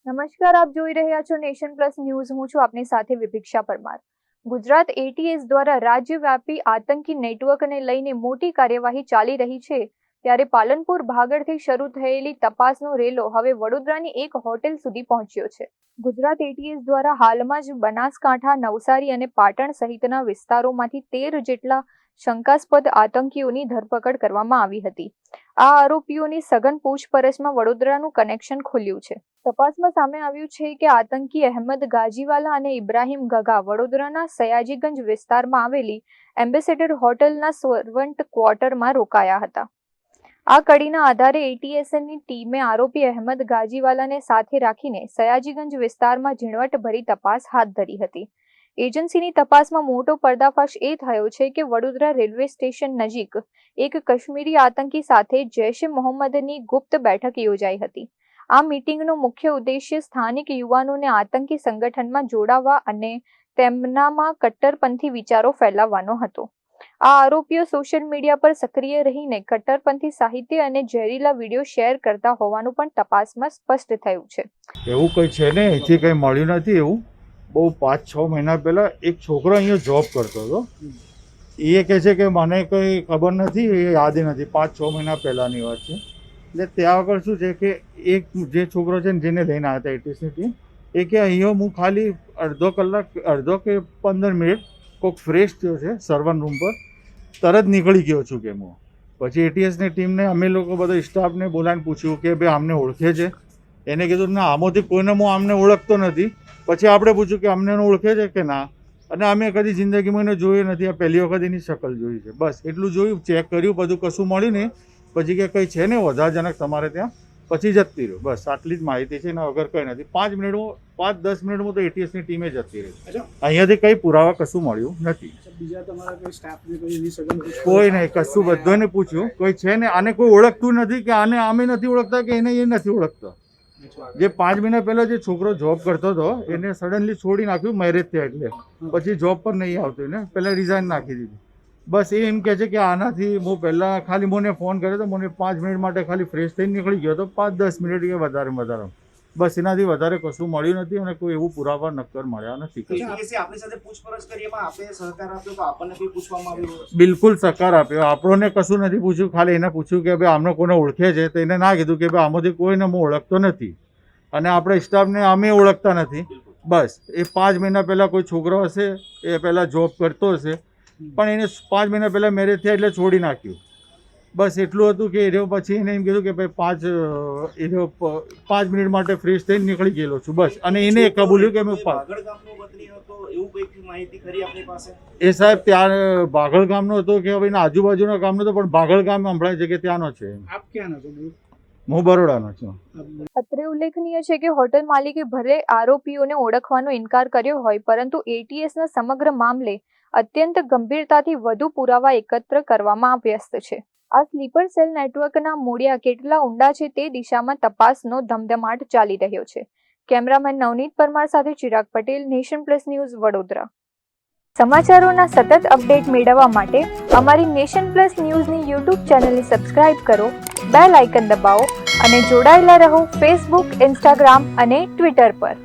નમસ્કાર, આપ જોઈ રહ્યા છો નેશન પ્લસ ન્યૂઝ. હું છું આપની સાથે વિભિક્ષા પરમાર. ગુજરાત એટીએસ દ્વારા રાજ્યવ્યાપી આતંકી નેટવર્કને લઈને મોટી કાર્યવાહી ચાલી રહી છે, ત્યારે પાલનપુર ભાગળથી શરૂ થયેલી તપાસનો રેલો હવે વડોદરાની એક હોટેલ સુધી પહોંચ્યો છે. ગુજરાત એટીએસ દ્વારા હાલમાં જ બનાસકાંઠા, નવસારી અને પાટણ સહિતના વિસ્તારોમાંથી 13 જેટલા શંકાસ્પદ આતંકીઓની ધરપકડ કરવામાં આવી હતી. આ આરોપીઓની સઘન પૂછપરછમાં વડોદરાનું કનેક્શન ખુલ્યું છે. તપાસમાં સામે આવ્યું છે કે આતંકી અહેમદ ગાજીવાલા અને ઇબ્રાહિમ ગગા વડોદરાના સયાજીગંજ વિસ્તારમાં આવેલી એમ્બેસેડર હોટલના સર્વન્ટ ક્વાર્ટરમાં રોકાયા હતા. આ કડીના આધારે એટીએસની ટીમે આરોપી અહેમદ ગાજીવાલાને સાથે રાખીને સયાજીગંજ વિસ્તારમાં ઝીણવટભરી તપાસ હાથ ધરી હતી. એજન્સીની તપાસમાં મોટો પર્દાફાશ એ થયો છે કે વડોદરા રેલવે સ્ટેશન નજીક એક કાશ્મીરી આતંકી સાથે જૈશ એ મોહમ્મદની ગુપ્ત બેઠક યોજાઈ હતી. આ મીટિંગનો મુખ્ય ઉદ્દેશ્ય સ્થાનિક યુવાનોને આતંકી સંગઠનમાં જોડાવા અને તેમનામાં કટ્ટરપંથી વિચારો ફેલાવવાનો હતો. આ આરોપીઓ સોશિયલ મીડિયા પર સક્રિય રહીને કટ્ટરપંથી સાહિત્ય અને ઝેરીલા વિડીયો શેર કરતા હોવાનું પણ તપાસમાં સ્પષ્ટ થયું છે. એવું કંઈ છે ને, એથી કંઈ મળ્યું નથી. એવું બહુ 5-6 મહિના પહેલાં એક છોકરો અહીંયા જોબ કરતો હતો. એ કહે છે કે મને કંઈ ખબર નથી, એ યાદ નથી. 5-6 મહિના પહેલાંની વાત છે. એટલે ત્યાં આગળ શું છે કે એક જે છોકરો છે ને, જેને લઈને આવ્યા હતા એટીએસની ટીમ, એ કે અહીંયા હું ખાલી અડધો કે 15 મિનિટ કોઈક ફ્રેશ થયો છે સર્વર રૂમ પર, તરત નીકળી ગયો છું કે હું. પછી એટીએસની ટીમને અમે લોકો બધા સ્ટાફને બોલાવીને પૂછ્યું કે ભાઈ આમને ઓળખે છે? એને કીધું ના, આમાંથી કોઈને હું આમને ઓળખતો નથી. પછી આપણે પૂછ્યું કે અમને ઓળખે છે કે ના, અને અમે કદી જિંદગીમાં એને જોયું નથી, આ પહેલી વખત એની શકલ જોઈ છે. બસ એટલું જોયું, ચેક કર્યું, બધું કશું મળ્યું નહીં. પછી કે કંઈ છે ને વધારજનક તમારે ત્યાં, પછી જતી રહ્યું. બસ આટલી જ માહિતી છે, એના વગર કંઈ નથી. 5-10 મિનિટમાં તો એટીએસની ટીમે જતી રહી. અહીંયાથી કંઈ પુરાવા કશું મળ્યું નથી. કોઈ નહીં, કશું બધાને પૂછ્યું, કોઈ છે ને, આને કોઈ ઓળખતું નથી કે આને અમે નથી ઓળખતા કે એને એ નથી ઓળખતા. જે 5 મહિના પહેલા જે છોકરો જોબ કરતો હતો એને સડનલી છોડી નાખ્યું મેરેજ થયા એટલે. પછી જોબ પર નહીં આવતો, એને પહેલાં રિઝાઇન નાખી દીધી. બસ એ એમ કહે છે કે આનાથી હું પહેલાં ખાલી મને ફોન કર્યો તો, મને 5 મિનિટ માટે ખાલી ફ્રેશ થઈને નીકળી ગયો તો, 5-10 મિનિટ કે વધારે. બસ એનાથી વધારે કશું મળ્યું નથી અને કોઈ એવું પુરાવા નક્કર મળ્યા નથી. બિલકુલ સહકાર આપ્યો, આપણને કશું નથી પૂછ્યું. ખાલી એને પૂછ્યું કે ભાઈ આમને કોને ઓળખે છે, તો એને ના કીધું કે ભાઈ આમાંથી કોઈને હું ઓળખતો નથી અને આપણે સ્ટાફને અમે ઓળખતા નથી. બસ એ 5 મહિના પહેલાં કોઈ છોકરો હશે, એ પહેલાં જોબ કરતો હશે, પણ એને 5 મહિના પહેલાં મેરેજ થયા એટલે છોડી નાખ્યું. બસ એટલું હતું કે એ પછી એને એમ કીધું કે ભાઈ 5 મિનિટ માટે ફ્રેશ થઈને નીકળી ગયેલો છું. બસ, અને એને કબૂલ્યું કે એ સાહેબ ત્યાં બાગળ ગામનો હતો કે ભાઈ આજુબાજુના ગામનો હતો, પણ બાગળ ગામ સંભળાય છે કે ત્યાંનો છે. હું બરોડાનો છું. અત્રે ઉલ્લેખનીય છે કે હોટેલ માલિકે ભલે આરોપીઓને ઓળખવાનો ઇનકાર કર્યો હોય, પરંતુ એટીએસના સમગ્ર મામલે અત્યંત ગંભીરતાથી વધુ પુરાવા એકત્ર કરવામાં વ્યસ્ત છે. આ સ્લીપર સેલ નેટવર્કના મૂળિયા કેટલા ઊંડા છે તે દિશામાં તપાસનો ધમધમાટ ચાલી રહ્યો છે. કેમેરામેન નવનીત પરમાર સાથે Chirag Patel, Nation Plus News, Vadodara. સમાચારોના સતત અપડેટ મેળવવા માટે અમારી નેશન પ્લસ ન્યૂઝની યુટ્યુબ ચેનલને સબસ્ક્રાઇબ કરો, બેલ આઇકન દબાવો અને જોડાયેલા રહો ફેસબુક, ઇન્સ્ટાગ્રામ અને ટ્વિટર પર.